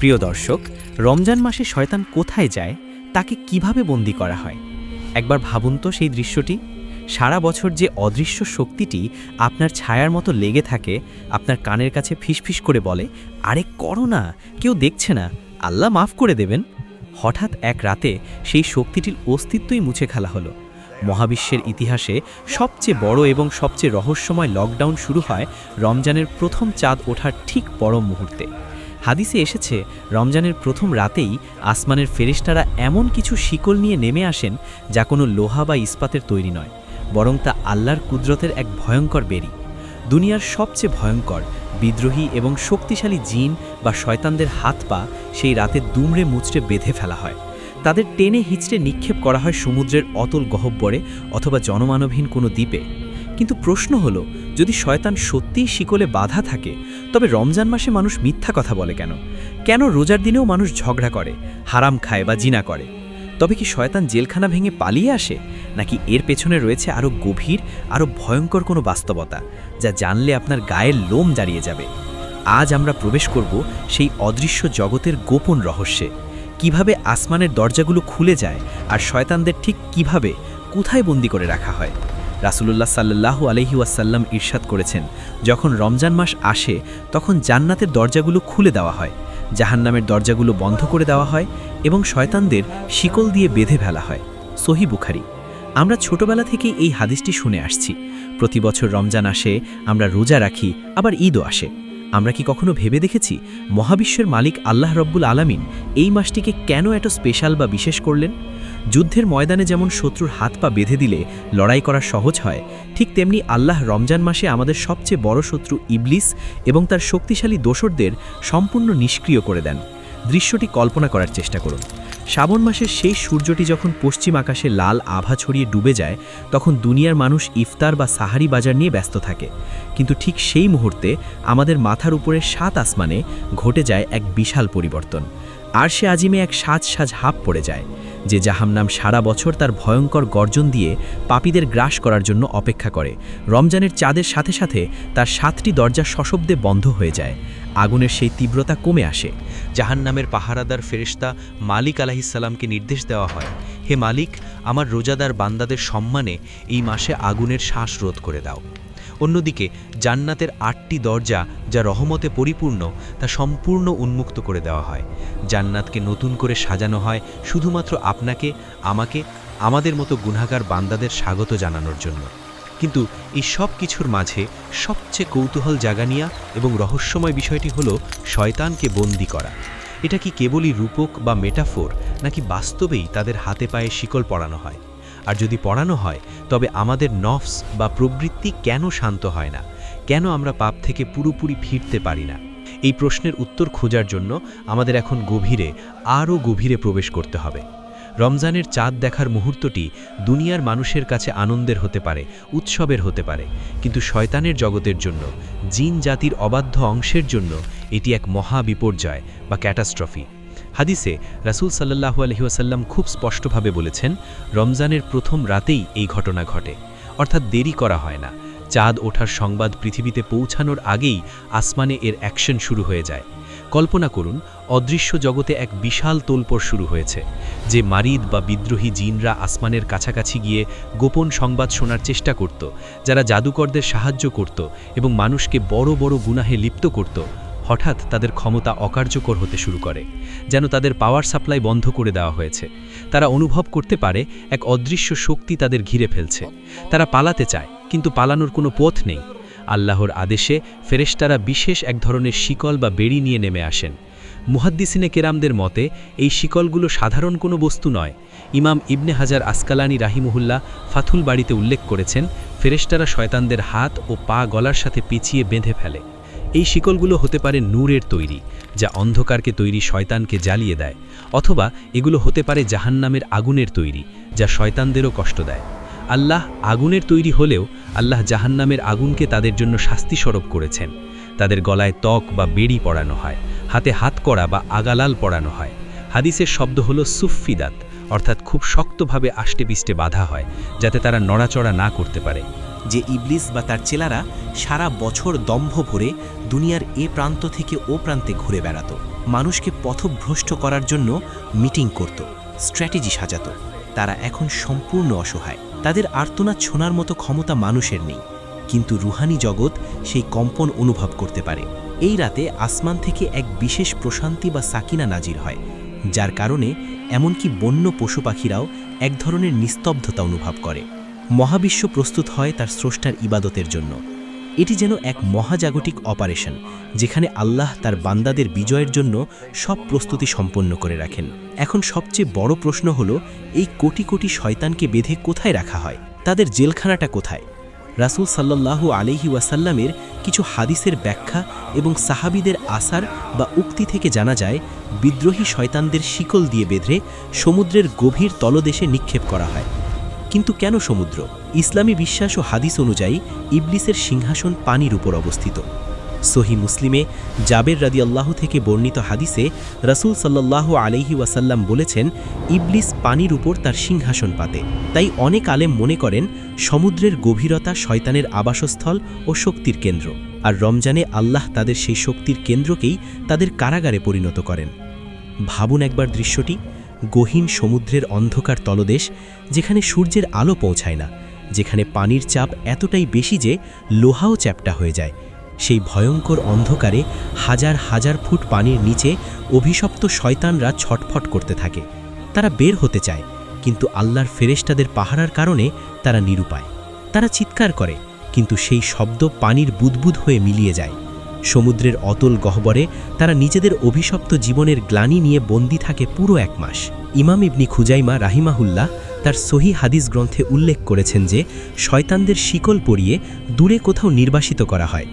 প্রিয় দর্শক, রমজান মাসে শয়তান কোথায় যায়, তাকে কিভাবে বন্দী করা হয়? একবার ভাবুন তো সেই দৃশ্যটি। সারা বছর যে অদৃশ্য শক্তিটি আপনার ছায়ার মতো লেগে থাকে, আপনার কানের কাছে ফিসফিস করে বলে, আরে করো না, কেউ দেখছে না, আল্লাহ মাফ করে দেবেন। হঠাৎ এক রাতে সেই শক্তিটির অস্তিত্বই মুছে ফেলা হলো। মহাবিশ্বের ইতিহাসে সবচেয়ে বড় এবং সবচেয়ে রহস্যময় লকডাউন শুরু হয় রমজানের প্রথম চাঁদ ওঠার ঠিক পরম মুহূর্তে। হাদিসে এসেছে, রমজানের প্রথম রাতেই আসমানের ফেরেশতারা এমন কিছু শিকল নিয়ে নেমে আসেন যা কোনো লোহা বা ইস্পাতের তৈরি নয়, বরং তা আল্লাহর কুদরতের এক ভয়ঙ্কর বেরি। দুনিয়ার সবচেয়ে ভয়ঙ্কর, বিদ্রোহী এবং শক্তিশালী জিন বা শয়তানদের হাত পা সেই রাতে দুমড়ে মুচড়ে বেঁধে ফেলা হয়। তাদের টেনে হিঁচড়ে নিক্ষেপ করা হয় সমুদ্রের অতল গহ্বরে অথবা জনমানবহীন কোনো দ্বীপে। কিন্তু প্রশ্ন হলো, যদি শয়তান সত্যিই শিকলে বাধা থাকে, তবে রমজান মাসে মানুষ মিথ্যা কথা বলে কেন? কেন রোজার দিনেও মানুষ ঝগড়া করে, হারাম খায় বা জিনা করে? তবে কি শয়তান জেলখানা ভেঙে পালিয়ে আসে, নাকি এর পেছনে রয়েছে আরও গভীর, আরও ভয়ঙ্কর কোনো বাস্তবতা, যা জানলে আপনার গায়ের লোম দাঁড়িয়ে যাবে? আজ আমরা প্রবেশ করব সেই অদৃশ্য জগতের গোপন রহস্যে। কিভাবে আসমানের দরজাগুলো খুলে যায় আর শয়তানদের ঠিক কিভাবে, কোথায় বন্দি করে রাখা হয়। রাসূলুল্লাহ সাল্লাল্লাহু আলাইহি ওয়াসাল্লাম ইরশাদ করেছেন, যখন রমজান মাস আসে তখন জান্নাতের দরজাগুলো খুলে দেওয়া হয়, জাহান্নামের দরজাগুলো বন্ধ করে দেওয়া হয় এবং শয়তানদের শিকল দিয়ে বেঁধে ফেলা হয়। সহিহ বুখারী। আমরা ছোটবেলা থেকেই এই হাদিসটি শুনে আসছি। প্রতি বছর রমজান আসে, আমরা রোজা রাখি, আবার ঈদও আসে। আমরা কি কখনো ভেবে দেখেছি মহাবিশ্বের মালিক আল্লাহ রব্বুল আলামিন এই মাসটিকে কেন এত স্পেশাল বা বিশেষ করলেন? যুদ্ধের ময়দানে যেমন শত্রুর হাত পা বেঁধে দিলে লড়াই করা সহজ হয়, ঠিক তেমনি আল্লাহ রমজান মাসে আমাদের সবচেয়ে বড় শত্রু ইবলিস এবং তার শক্তিশালী দোসরদের সম্পূর্ণ নিষ্ক্রিয় করে দেন। দৃশ্যটি কল্পনা করার চেষ্টা করুন। শ্রাবণ মাসের সেই সূর্যটি যখন পশ্চিম আকাশে লাল আভা ছড়িয়ে ডুবে যায়, তখন দুনিয়ার মানুষ ইফতার বা সাহারি বাজার নিয়ে ব্যস্ত থাকে। কিন্তু ঠিক সেই মুহূর্তে আমাদের মাথার উপরে 7 আসমানে ঘটে যায় এক বিশাল পরিবর্তন। আরশে আজিমে এক সাজ হাঁপ পড়ে যায়, যে জাহান্নাম সারা বছর তার ভয়ঙ্কর গর্জন দিয়ে পাপীদের গ্রাস করার জন্য অপেক্ষা করে। রমজানের চাঁদের সাথে সাথে তার 7টি দরজা সশব্দে বন্ধ হয়ে যায়। আগুনের সেই তীব্রতা কমে আসে। জাহান্নামের পাহারাদার ফেরেশতা মালিক আলাইহিসসালামকে নির্দেশ দেওয়া হয়, হে মালিক, আমার রোজাদার বান্দাদের সম্মানে এই মাসে আগুনের শ্বাস রোধ করে দাও। অন্যদিকে জান্নাতের 8টি দরজা, যা রহমতে পরিপূর্ণ, তা সম্পূর্ণ উন্মুক্ত করে দেওয়া হয়। জান্নাতকে নতুন করে সাজানো হয় শুধুমাত্র আপনাকে, আমাকে, আমাদের মতো গুনাহগার বান্দাদের স্বাগত জানানোর জন্য। কিন্তু এই সব কিছুর মাঝে সবচেয়ে কৌতূহল জাগানিয়া এবং রহস্যময় বিষয়টি হলো শয়তানকে বন্দী করা। এটা কি কেবলই রূপক বা মেটাফোর, নাকি বাস্তবেই তাদের হাতে পায়ে শিকল পরানো হয়? আর যদি পড়ানো হয়, তবে আমাদের নফস বা প্রবৃত্তি কেন শান্ত হয় না? কেন আমরা পাপ থেকে পুরোপুরি ফিরতে পারি না? এই প্রশ্নের উত্তর খোঁজার জন্য আমাদের এখন আরও গভীরে প্রবেশ করতে হবে। রমজানের চাঁদ দেখার মুহূর্তটি দুনিয়ার মানুষের কাছে আনন্দের হতে পারে, উৎসবের হতে পারে, কিন্তু শয়তানের জগতের জন্য, জিন জাতির অবাধ্য অংশের জন্য এটি এক মহা বিপর্যয় বা ক্যাটাস্ট্রফি। হাদিসে রাসূল সাল্লাল্লাহু আলাইহি ওয়াসাল্লাম খুব স্পষ্টভাবে বলেছেন, রমজানের প্রথম রাতেই এই ঘটনা ঘটে, অর্থাৎ দেরি করা হয় না। চাঁদ ওঠার সংবাদ পৃথিবীতে পৌঁছানোর আগেই আসমানে এর অ্যাকশন শুরু হয়ে যায়। কল্পনা করুন, অদৃশ্য জগতে এক বিশাল তোলপড় শুরু হয়েছে। যে মারিদ বা বিদ্রোহী জিনরা আসমানের কাছাকাছি গিয়ে গোপন সংবাদ শোনার চেষ্টা করত, যারা জাদুকরদের সাহায্য করত এবং মানুষকে বড় বড় গুনাহে লিপ্ত করত, হঠাৎ তাদের ক্ষমতা অকার্যকর হতে শুরু করে, যেন তাদের পাওয়ার সাপ্লাই বন্ধ করে দেওয়া হয়েছে। তারা অনুভব করতে পারে এক অদৃশ্য শক্তি তাদের ঘিরে ফেলছে। তারা পালাতে চায়, কিন্তু পালানোর কোনো পথ নেই। আল্লাহর আদেশে ফেরেশতারা বিশেষ এক ধরনের শিকল বা বেড়ি নিয়ে নেমে আসেন। মুহাদ্দিসিনে কেরামদের মতে এই শিকলগুলো সাধারণ কোনো বস্তু নয়। ইমাম ইবনে হাজার আসকালানি রাহিমহুল্লাহ ফাথুল বাড়িতে উল্লেখ করেছেন, ফেরেশতারা শয়তানদের হাত ও পা গলার সাথে পেঁচিয়ে বেঁধে ফেলে। এই শিকলগুলো হতে পারে নূরের তৈরি, যা অন্ধকারকে তৈরি শয়তানকে জ্বালিয়ে দেয়, অথবা এগুলো হতে পারে জাহান্নামের আগুনের তৈরি, যা শয়তানদেরও কষ্ট দেয়। আল্লাহ আগুনের তৈরি হলেও আল্লাহ জাহান্নামের আগুনকে তাদের জন্য শাস্তিস্বরূপ করেছেন। তাদের গলায় ত্বক বা বেড়ি পরানো হয়, হাতে হাতকড়া বা আগালাল পরানো হয়। হাদিসের শব্দ হলো সুফফিদাত, অর্থাৎ খুব শক্তভাবে আষ্টেপিষ্টে বাঁধা হয়, যাতে তারা নড়াচড়া না করতে পারে। যে ইবলিস বা তার চেলারা সারা বছর দম্ভ ভরে দুনিয়ার এ প্রান্ত থেকে ও প্রান্তে ঘুরে বেড়াত। মানুষকে পথভ্রষ্ট করার জন্য মিটিং করত, স্ট্র্যাটেজি সাজাত। তারা এখন সম্পূর্ণ অসহায়। তাদের আর্তনাদ শোনার মতো ক্ষমতা মানুষের নেই, কিন্তু রুহানি জগৎ সেই কম্পন অনুভব করতে পারে। এই রাতে আসমান থেকে এক বিশেষ প্রশান্তি বা সাকিনা নাজির হয়, যার কারণে এমনকি বন্য পশু পাখিরাও এক ধরনের নিস্তব্ধতা অনুভব করে। মহাবিশ্ব প্রস্তুত হয় তার স্রষ্টার ইবাদতের জন্য। এটি যেন এক মহাজাগতিক অপারেশন, যেখানে আল্লাহ তার বান্দাদের বিজয়ের জন্য সব প্রস্তুতি সম্পন্ন করে রাখেন। এখন সবচেয়ে বড় প্রশ্ন হলো, এই কোটি কোটি শয়তানকে বেঁধে কোথায় রাখা হয়? তাদের জেলখানাটা কোথায়? রাসূল সাল্লাল্লাহু আলাইহি ওয়াসাল্লামের কিছু হাদিসের ব্যাখ্যা এবং সাহাবীদের আসার বা উক্তি থেকে জানা যায়, বিদ্রোহী শয়তানদের শিকল দিয়ে বেঁধে সমুদ্রের গভীর তলদেশে নিক্ষেপ করা হয়। কিন্তু কেন সমুদ্র? ইসলামী বিশ্বাস ও হাদিস অনুযায়ী ইবলিসের সিংহাসন পানির উপর অবস্থিত। সহি মুসলিমে জাবের রাদিয়াল্লাহু থেকে বর্ণিত হাদিসে রাসূল সাল্লাল্লাহু আলাইহি ওয়াসাল্লাম বলেছেন, ইবলিস পানির উপর তার সিংহাসন পাতে। তাই অনেক আলেম মনে করেন সমুদ্রের গভীরতা শয়তানের আবাসস্থল ও শক্তির কেন্দ্র, আর রমজানে আল্লাহ তাদের সেই শক্তির কেন্দ্রকেই তাদের কারাগারে পরিণত করেন। ভাবুন একবার দৃশ্যটি, গহীন সমুদ্রের অন্ধকার তলদেশ, যেখানে সূর্যের আলো পৌঁছায় না, যেখানে পানির চাপ এতটাই বেশি যে লোহাও চ্যাপ্টা হয়ে যায়। সেই ভয়ঙ্কর অন্ধকারে হাজার হাজার ফুট পানির নিচে অভিশপ্ত শয়তানরা ছটফট করতে থাকে। তারা বের হতে চায়, কিন্তু আল্লাহর ফেরেশতাদের পাহারার কারণে তারা নিরুপায়। তারা চিৎকার করে, কিন্তু সেই শব্দ পানির বুদবুদ হয়ে মিলিয়ে যায়। সমুদ্রের অতল গহ্বরে তারা নিজেদের অভিশপ্ত জীবনের গ্লানি নিয়ে বন্দী থাকে পুরো 1 মাস। ইমাম ইবনি খুজাইমা রাহিমাহুল্লাহ তার সহি হাদিস গ্রন্থে উল্লেখ করেছেন যে শয়তানদের শিকল পরিয়ে দূরে কোথাও নির্বাসিত করা হয়।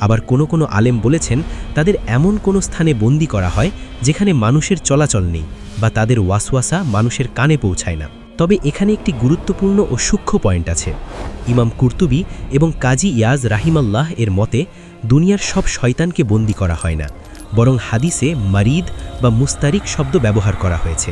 আবার কোনো কোনো আলেম বলেছেন তাদের এমন কোনো স্থানে বন্দী করা হয় যেখানে মানুষের চলাচল নেই বা তাদের ওয়াসওয়াসা মানুষের কানে পৌঁছায় না। তবে এখানে একটি গুরুত্বপূর্ণ ও সূক্ষ্ম পয়েন্ট আছে। ইমাম কুরতুবী এবং কাজী ইয়াজ রাহিমাল্লাহ এর মতে দুনিয়ার সব শয়তানকে বন্দী করা হয় না, বরং হাদিসে মারিদ বা মুস্তারিক শব্দ ব্যবহার করা হয়েছে।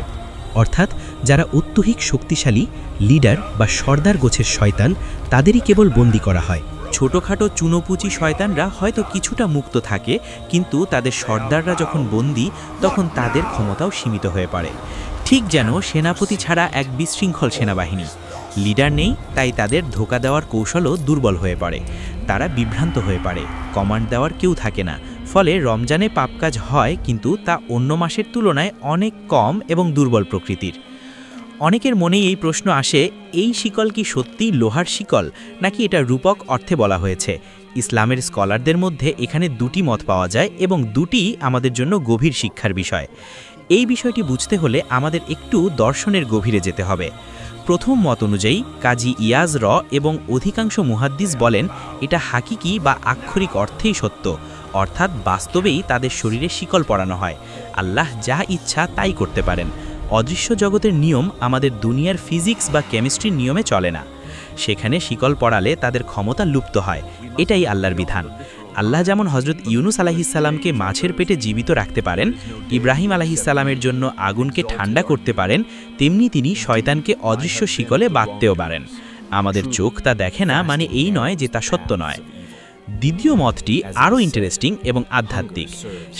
অর্থাৎ যারা অত্যধিক শক্তিশালী লিডার বা সর্দার গোছের শয়তান, তাদেরই কেবল বন্দী করা হয়। ছোটোখাটো চুনোপুচি শয়তানরা হয়তো কিছুটা মুক্ত থাকে, কিন্তু তাদের সর্দাররা যখন বন্দী, তখন তাদের ক্ষমতাও সীমিত হয়ে পড়ে। ঠিক যেন সেনাপতি ছাড়া এক বিশৃঙ্খল সেনাবাহিনী, লিডার নেই, তাই তাদের ধোঁকা দেওয়ার কৌশলও দুর্বল হয়ে পড়ে। তারা বিভ্রান্ত হয়ে পড়ে, কমান্ড দেওয়ার কেউ থাকে না। ফলে রমজানে পাপ কাজ হয়, কিন্তু তা অন্য মাসের তুলনায় অনেক কম এবং দুর্বল প্রকৃতির। অনেকের মনেই এই প্রশ্ন আসে, এই শিকল কি সত্যিই লোহার শিকল, নাকি এটা রূপক অর্থে বলা হয়েছে? ইসলামের স্কলারদের মধ্যে এখানে দুটি মত পাওয়া যায় এবং দুটি আমাদের জন্য গভীর শিক্ষার বিষয়। এই বিষয়টি বুঝতে হলে আমাদের একটু দর্শনের গভীরে যেতে হবে। প্রথম মত অনুযায়ী কাজী ইয়াজ এবং অধিকাংশ মুহাদ্দিস বলেন এটা হাকিকি বা আক্ষরিক অর্থেই সত্য, অর্থাৎ বাস্তবেই তাদের শরীরে শিকল পরানো হয়। আল্লাহ যা ইচ্ছা তাই করতে পারেন। অদৃশ্য জগতের নিয়ম আমাদের দুনিয়ার ফিজিক্স বা কেমিস্ট্রির নিয়মে চলে না। সেখানে শিকল পড়ালে তাদের ক্ষমতা লুপ্ত হয়, এটাই আল্লাহর বিধান। আল্লাহ যেমন হজরত ইউনুস আলাইহিসসালামকে মাছের পেটে জীবিত রাখতে পারেন, ইব্রাহিম আলাইহিসসালামের জন্য আগুনকে ঠান্ডা করতে পারেন, তেমনি তিনি শয়তানকে অদৃশ্য শিকলে বাঁধতেও পারেন। আমাদের চোখ তা দেখে না মানে এই নয় যে তা সত্য নয়। দ্বিতীয় মতটি আরও ইন্টারেস্টিং এবং আধ্যাত্মিক।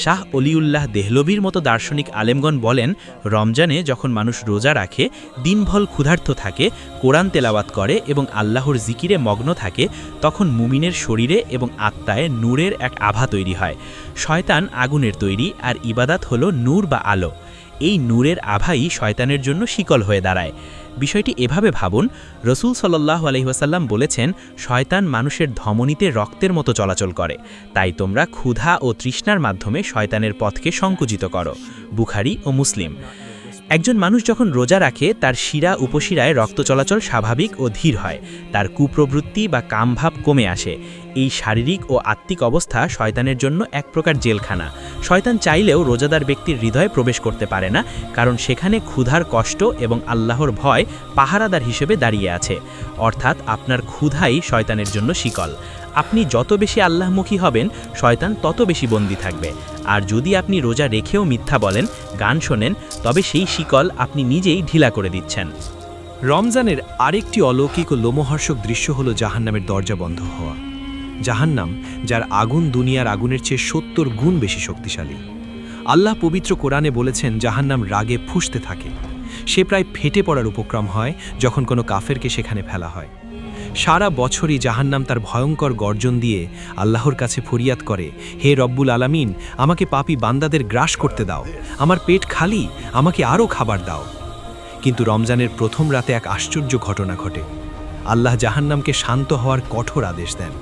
শাহ অলিউল্লাহ দেহলভির মতো দার্শনিক আলেমগণ বলেন, রমজানে যখন মানুষ রোজা রাখে, দিনভর ক্ষুধার্ত থাকে, কোরআন তেলাওয়াত করে এবং আল্লাহর জিকিরে মগ্ন থাকে, তখন মুমিনের শরীরে এবং আত্মায় নূরের এক আভা তৈরি হয়। শয়তান আগুনের তৈরি, আর ইবাদাত হলো নূর বা আলো। এই নূরের আভাই শয়তানের জন্য শিকল হয়ে দাঁড়ায়। বিষয়টি এভাবে ভাবুন, রসুল সাল্লাল্লাহু আলাইহি ওয়াসাল্লাম বলেছেন, শয়তান মানুষের ধমনীতে রক্তের মতো চলাচল করে, তাই তোমরা ক্ষুধা ও তৃষ্ণার মাধ্যমে শয়তানের পথকে সংকুচিত করো। বুখারী ও মুসলিম। একজন মানুষ যখন রোজা রাখে, তার শিরা উপশিরায় রক্ত চলাচল স্বাভাবিক ও ধীর হয়, তার কুপ্রবৃত্তি বা কামভাব কমে আসে। এই শারীরিক ও আত্মিক অবস্থা শয়তানের জন্য এক প্রকার জেলখানা। শয়তান চাইলেও রোজাদার ব্যক্তির হৃদয়ে প্রবেশ করতে পারে না, কারণ সেখানে ক্ষুধার কষ্ট এবং আল্লাহর ভয় পাহারাদার হিসেবে দাঁড়িয়ে আছে। অর্থাৎ আপনার ক্ষুধাই শয়তানের জন্য শিকল। আপনি যত বেশি আল্লাহমুখী হবেন, শয়তান তত বেশি বন্দী থাকবে। আর যদি আপনি রোজা রেখেও মিথ্যা বলেন, গান শোনেন, তবে সেই শিকল আপনি নিজেই ঢিলা করে দিচ্ছেন। রমজানের আরেকটি অলৌকিক ও লোমহর্ষক দৃশ্য হল জাহান্নামের দরজা বন্ধ হওয়া। জাহান্নাম, যার আগুন দুনিয়ার আগুনের চেয়ে 70 গুণ বেশি শক্তিশালী। আল্লাহ পবিত্র কোরআনে বলেছেন জাহান্নাম রাগে ফুঁসতে থাকে। সে প্রায় ফেটে পড়ার উপক্রম হয় যখন কোনো কাফেরকে সেখানে ফেলা হয়। সারা বছরই জাহান্নাম তার ভয়ঙ্কর গর্জন দিয়ে আল্লাহর কাছে ফরিয়াদ করে, হে রব্বুল আলামিন, আমাকে পাপী বান্দাদের গ্রাস করতে দাও, আমার পেট খালি, আমাকে আরও খাবার দাও। কিন্তু রমজানের প্রথম রাতে এক আশ্চর্য ঘটনা ঘটে। আল্লাহ জাহান্নামকে শান্ত হওয়ার কঠোর আদেশ দেন।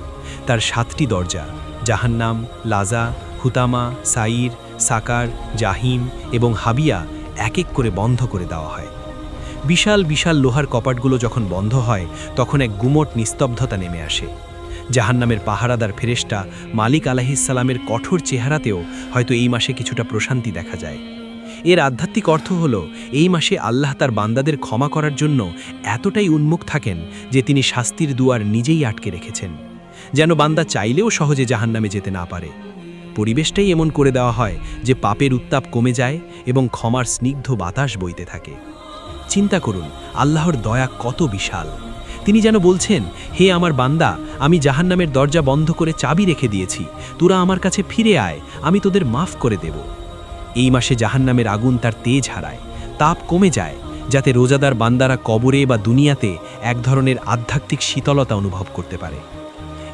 তার 7টি দরজা জাহান্নাম, লাজা, হুতামা, সাইর, সাকার, জাহিম এবং হাবিয়া এক এক করে বন্ধ করে দেওয়া হয়। বিশাল বিশাল লোহার কপাটগুলো যখন বন্ধ হয় তখন এক গুমট নিস্তব্ধতা নেমে আসে। জাহান্নামের পাহারাদার ফেরেশতা মালিক আলাইহিসসালামের কঠোর চেহারাতেও হয়তো এই মাসে কিছুটা প্রশান্তি দেখা যায়। এর আধ্যাত্মিক অর্থ হল এই মাসে আল্লাহ তার বান্দাদের ক্ষমা করার জন্য এতটাই উন্মুখ থাকেন যে তিনি শাস্তির দুয়ার নিজেই আটকে রেখেছেন, যেন বান্দা চাইলেও সহজে জাহান্নামে যেতে না পারে। পরিবেশটাই এমন করে দেওয়া হয় যে পাপের উত্তাপ কমে যায় এবং ক্ষমার স্নিগ্ধ বাতাস বইতে থাকে। চিন্তা করুন আল্লাহর দয়া কত বিশাল। তিনি যেন বলছেন, হে আমার বান্দা, আমি জাহান্নামের দরজা বন্ধ করে চাবি রেখে দিয়েছি, তোরা আমার কাছে ফিরে আয়, আমি তোদের মাফ করে দেব। এই মাসে জাহান্নামের আগুন তার তেজ হারায়, তাপ কমে যায়, যাতে রোজাদার বান্দারা কবরে বা দুনিয়াতে এক ধরনের আধ্যাত্মিক শীতলতা অনুভব করতে পারে।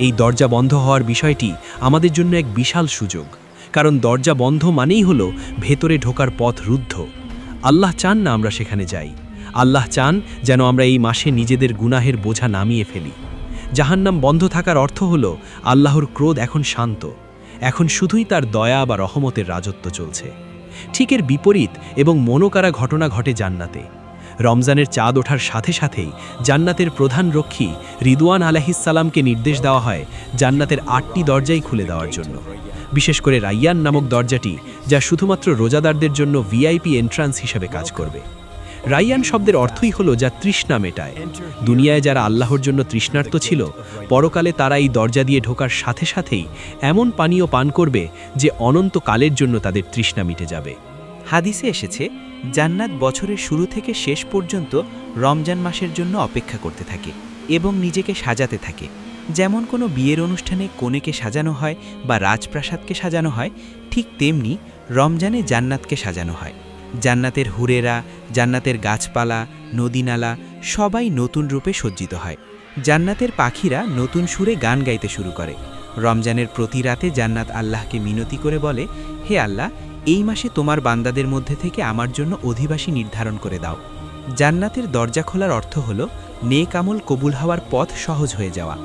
এই দরজা বন্ধ হওয়ার বিষয়টি আমাদের জন্য এক বিশাল সুযোগ, কারণ দরজা বন্ধ মানেই হলো ভেতরে ঢোকার পথ রুদ্ধ। আল্লাহ চান না আমরা সেখানে যাই। আল্লাহ চান যেন আমরা এই মাসে নিজেদের গুনাহের বোঝা নামিয়ে ফেলি। জাহান্নাম বন্ধ থাকার অর্থ হলো আল্লাহর ক্রোধ এখন শান্ত, এখন শুধুই তার দয়া বা রহমতের রাজত্ব চলছে। ঠিক এর বিপরীত এবং মনোকারা ঘটনা ঘটে জান্নাতে। রমজানের চাঁদ ওঠার সাথে সাথেই জান্নাতের প্রধান রক্ষী রিদওয়ান আলাইহিসসালামকে নির্দেশ দেওয়া হয় জান্নাতের 8টি দরজাই খুলে দেওয়ার জন্য, বিশেষ করে রাইয়ান নামক দরজাটি, যা শুধুমাত্র রোজাদারদের জন্য ভিআইপি এন্ট্রান্স হিসেবে কাজ করবে। রাইয়ান শব্দের অর্থই হলো যা তৃষ্ণা মেটায়। দুনিয়ায় যারা আল্লাহর জন্য তৃষ্ণার্ত ছিল, পরকালে তারা এই দরজা দিয়ে ঢোকার সাথে সাথেই এমন পানীয় পান করবে যে অনন্তকালের জন্য তাদের তৃষ্ণা মিটে যাবে। হাদিসে এসেছে, জান্নাত বছরের শুরু থেকে শেষ পর্যন্ত রমজান মাসের জন্য অপেক্ষা করতে থাকে এবং নিজেকে সাজাতে থাকে। যেমন কোনো বিয়ের অনুষ্ঠানে কনেকে সাজানো হয় বা রাজপ্রাসাদকে সাজানো হয়, ঠিক তেমনি রমজানে জান্নাতকে সাজানো হয়। জান্নাতের হুরেরা, জান্নাতের গাছপালা, নদীনালা সবাই নতুন রূপে সজ্জিত হয়। জান্নাতের পাখিরা নতুন সুরে গান গাইতে শুরু করে। রমজানের প্রতি রাতে জান্নাত আল্লাহকে মিনতি করে বলে, হে আল্লাহ, এই মাসে তোমার বান্দাদের মধ্যে থেকে আমার জন্য অধিবাসী নির্ধারণ করে দাও। জান্নাতের দরজা খোলার অর্থ হল নেক আমল কবুল হওয়ার পথ সহজ হয়ে যাওয়া।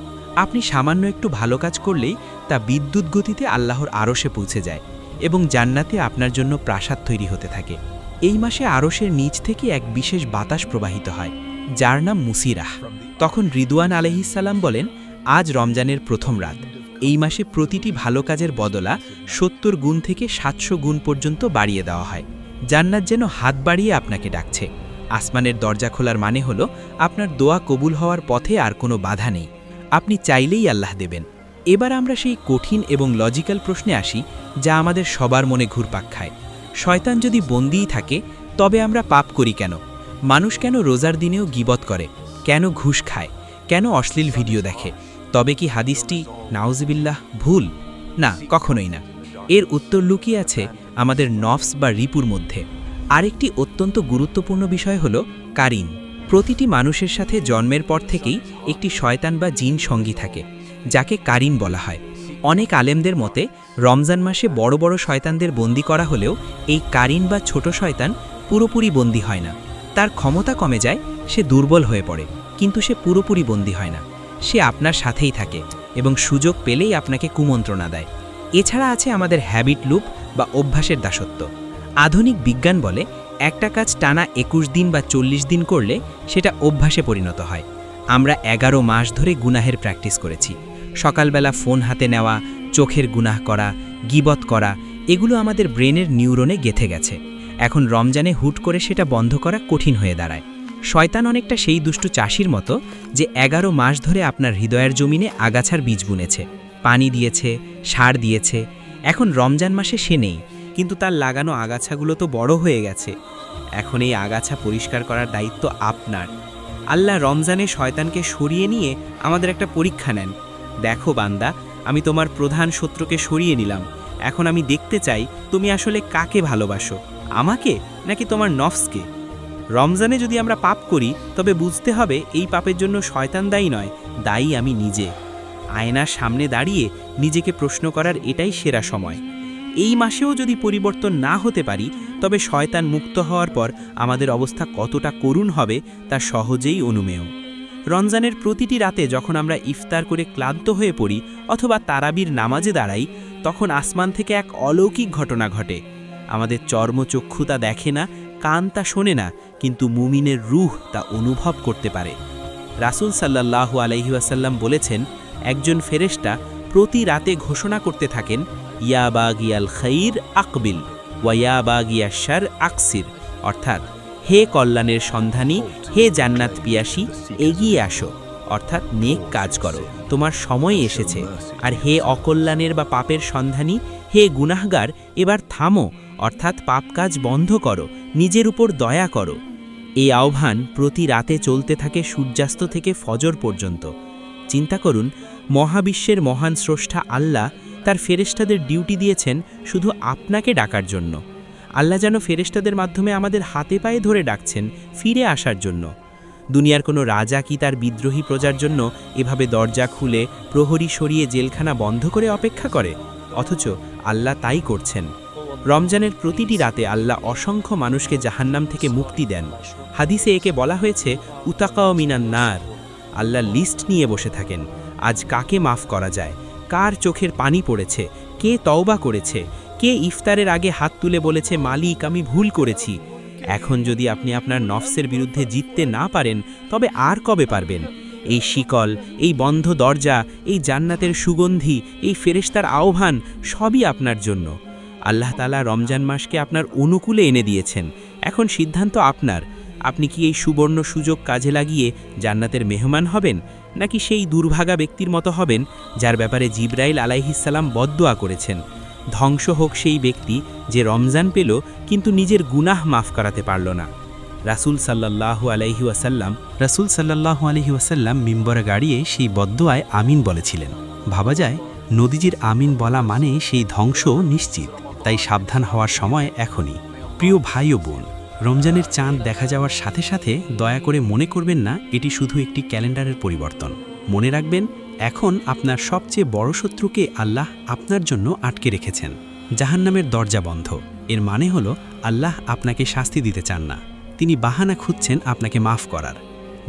আপনি সামান্য একটু ভালো কাজ করলেই তা বিদ্যুৎ গতিতে আল্লাহর আরশে পৌঁছে যায় এবং জান্নাতে আপনার জন্য প্রাসাদ তৈরি হতে থাকে। এই মাসে আরশের নিচ থেকে এক বিশেষ বাতাস প্রবাহিত হয়, যার নাম মুসিরাহ। তখন রিদওয়ান আলাইহিসসালাম বলেন, আজ রমজানের প্রথম রাত। এই মাসে প্রতিটি ভালো কাজের বদলা 70 গুণ থেকে 700 গুণ পর্যন্ত বাড়িয়ে দেওয়া হয়। জান্নাত যেন হাত বাড়িয়ে আপনাকে ডাকছে। আসমানের দরজা খোলার মানে হলো আপনার দোয়া কবুল হওয়ার পথে আর কোনো বাধা নেই, আপনি চাইলেই আল্লাহ দেবেন। এবার আমরা সেই কঠিন এবং লজিক্যাল প্রশ্নে আসি, যা আমাদের সবার মনে ঘুরপাক খায়। শয়তান যদি বন্দীই থাকে, তবে আমরা পাপ করি কেন? মানুষ কেন রোজার দিনেও গীবত করে? কেন ঘুষ খায়? কেন অশ্লীল ভিডিও দেখে? তবে কি হাদিসটি নাউজুবিল্লাহ ভুল? না, কখনোই না। এর উত্তর লুকিয়ে আছে আমাদের নফস বা রিপুর মধ্যে। আরেকটি অত্যন্ত গুরুত্বপূর্ণ বিষয় হল কারিন। প্রতিটি মানুষের সাথে জন্মের পর থেকেই একটি শয়তান বা জিন সঙ্গী থাকে, যাকে কারিন বলা হয়। অনেক আলেমদের মতে রমজান মাসে বড় বড় শয়তানদের বন্দী করা হলেও এই কারিন বা ছোট শয়তান পুরোপুরি বন্দী হয় না। তার ক্ষমতা কমে যায়, সে দুর্বল হয়ে পড়ে, কিন্তু সে পুরোপুরি বন্দী হয় না। সে আপনার সাথেই থাকে এবং সুযোগ পেলেই আপনাকে কুমন্ত্রণা দেয়। এছাড়া আছে আমাদের হ্যাবিট লুপ বা অভ্যাসের দাসত্ব। আধুনিক বিজ্ঞান বলে একটা কাজ টানা 21 দিন বা 40 দিন করলে সেটা অভ্যাসে পরিণত হয়। আমরা 11 মাস ধরে গুনাহের প্র্যাকটিস করেছি। সকালবেলা ফোন হাতে নেওয়া, চোখের গুনাহ করা, গীবত করা, এগুলো আমাদের ব্রেনের নিউরনে গেঁথে গেছে। এখন রমজানে হুট করে সেটা বন্ধ করা কঠিন হয়ে দাঁড়ায়। শয়তান অনেকটা সেই দুষ্টু চাষির মতো, যে 11 মাস ধরে আপনার হৃদয়ের জমিনে আগাছার বীজ বুনেছে, পানি দিয়েছে, সার দিয়েছে। এখন রমজান মাসে সে নেই, কিন্তু তার লাগানো আগাছাগুলো তো বড় হয়ে গেছে। এখন এই আগাছা পরিষ্কার করার দায়িত্ব আপনার। আল্লাহ রমজানে শয়তানকে সরিয়ে নিয়ে আমাদের একটা পরীক্ষা নেন। দেখো বান্দা, আমি তোমার প্রধান শত্রুকে সরিয়ে নিলাম, এখন আমি দেখতে চাই তুমি আসলে কাকে ভালোবাসো, আমাকে নাকি তোমার নফসকে। রমজানে যদি আমরা পাপ করি তবে বুঝতে হবে এই পাপের জন্য শয়তান দায়ী নয়, দায়ী আমি নিজে। আয়নার সামনে দাঁড়িয়ে নিজেকে প্রশ্ন করার এটাই সেরা সময়। এই মাসেও যদি পরিবর্তন না হতে পারি তবে শয়তান মুক্ত হওয়ার পর আমাদের অবস্থা কতটা করুণ হবে তা সহজেই অনুমেয়। রমজানের প্রতিটি রাতে যখন আমরা ইফতার করে ক্লান্ত হয়ে পড়ি অথবা তারাবির নামাজে দাঁড়াই, তখন আসমান থেকে এক অলৌকিক ঘটনা ঘটে। আমাদের চর্মচক্ষু তা দেখে না, কান তা শোনে না, কিন্তু মুমিনের রূহ তা অনুভব করতে পারে। রাসূল সাল্লাল্লাহু আলাইহি ওয়াসাল্লাম বলেছেন, একজন ফেরেশতা প্রতি রাতে ঘোষণা করতে থাকেন, ইয়া বাগিয়াল খাইর আকবিল ওয়া ইয়া বাগিয়াশ শার আকসির, অর্থাৎ হে কল্যাণের সন্ধানী, হে জান্নাত পিয়াসী, এগিয়ে আসো, অর্থাৎ নেক কাজ করো, তোমার সময় এসেছে। আর হে অকল্যাণের বা পাপের সন্ধানী, হে গুনাহগার, এবার থামো, অর্থাৎ পাপ কাজ বন্ধ করো, নিজের উপর দয়া করো। এই আহ্বান প্রতি রাতে চলতে থাকে সূর্যাস্ত থেকে ফজর পর্যন্ত। চিন্তা করুন, মহাবিশ্বের মহান স্রষ্টা আল্লাহ তার ফেরেশতাদের ডিউটি দিয়েছেন শুধু আপনাকে ডাকার জন্য। আল্লাহ যেন ফেরেশতাদের মাধ্যমে আমাদের হাতে পায়ে ধরে ডাকছেন ফিরে আসার জন্য। দুনিয়ার কোনো রাজা কি তার বিদ্রোহী প্রজার জন্য এভাবে দরজা খুলে প্রহরী সরিয়ে জেলখানা বন্ধ করে অপেক্ষা করে? অথচ আল্লাহ তাই করছেন। রমজানের প্রতিটি রাতে আল্লাহ অসংখ্য মানুষকে জাহান্নাম থেকে মুক্তি দেন। হাদিসে একে বলা হয়েছে উতাকাও মিনান নার। আল্লাহ লিস্ট নিয়ে বসে থাকেন, আজ কাকে মাফ করা যায়, কার চোখের পানি পড়েছে, কে তওবা করেছে, কে ইফতারের আগে হাত তুলে বলেছে মালিক আমি ভুল করেছি। এখন যদি আপনি আপনার নফসের বিরুদ্ধে জিততে না পারেন তবে আর কবে পারবেন? এই শিকল, এই বন্ধ দরজা, এই জান্নাতের সুগন্ধি, এই ফেরেশতার আহ্বান সবই আপনার জন্য। আল্লাহ তাআলা রমজান মাসকে আপনার অনুকূলে এনে দিয়েছেন। এখন সিদ্ধান্ত আপনার। আপনি কি এই সুবর্ণ সুযোগ কাজে লাগিয়ে জান্নাতের মেহমান হবেন, নাকি সেই দুর্ভাগা ব্যক্তির মতো হবেন যার ব্যাপারে জিবরাইল আলাইহিসসালাম বদদোয়া করেছেন? ধ্বংস হোক সেই ব্যক্তি যে রমজান পেল কিন্তু নিজের গুনাহ মাফ করাতে পারল না। রাসূল সাল্লাল্লাহু আলাইহি ওয়াসাল্লাম মিম্বরে গাড়িয়ে সেই বদদোয়ায় আমিন বলেছিলেন। ভাবা যায় নদীজির আমিন বলা মানে সেই ধ্বংস নিশ্চিত। তাই সাবধান হওয়ার সময় এখনই। প্রিয় ভাই ও বোন, রমজানের চাঁদ দেখা যাওয়ার সাথে সাথে দয়া করে মনে করবেন না এটি শুধু একটি ক্যালেন্ডারের পরিবর্তন। মনে রাখবেন, এখন আপনার সবচেয়ে বড় শত্রুকে আল্লাহ আপনার জন্য আটকে রেখেছেন। জাহান্নামের দরজা বন্ধ, এর মানে হলো আল্লাহ আপনাকে শাস্তি দিতে চান না, তিনি বাহানা খুঁজছেন আপনাকে মাফ করার।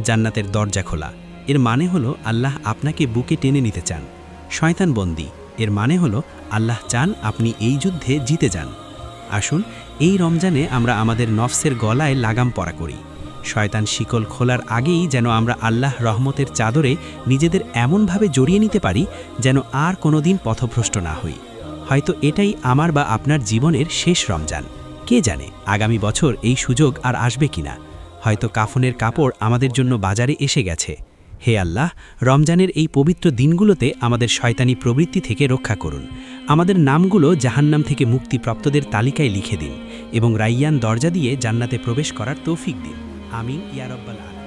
জান্নাতের দরজা খোলা, এর মানে হলো আল্লাহ আপনাকে বুকে টেনে নিতে চান। শয়তান বন্দী, এর মানে হলো আল্লাহ চান আপনি এই যুদ্ধে জিতে যান। আসুন এই রমজানে আমরা আমাদের নফসের গলায় লাগাম পরা করি। শয়তান শিকল খোলার আগেই যেন আমরা আল্লাহ রহমতের চাদরে নিজেদের এমনভাবে জড়িয়ে নিতে পারি যেন আর কোনোদিন পথভ্রষ্ট না হই। হয়তো এটাই আমার বা আপনার জীবনের শেষ রমজান। কে জানে আগামী বছর এই সুযোগ আর আসবে কিনা। হয়তো কাফনের কাপড় আমাদের জন্য বাজারে এসে গেছে। হে আল্লাহ, রমজানের এই পবিত্র দিনগুলোতে আমাদের শয়তানি প্রবৃত্তি থেকে রক্ষা করুন। আমাদের নামগুলো জাহান্নাম থেকে মুক্তিপ্রাপ্তদের তালিকায় লিখে দিন এবং রাইয়ান দরজা দিয়ে জান্নাতে প্রবেশ করার তৌফিক দিন। আমিন ইয়া রাব্বাল আলামিন।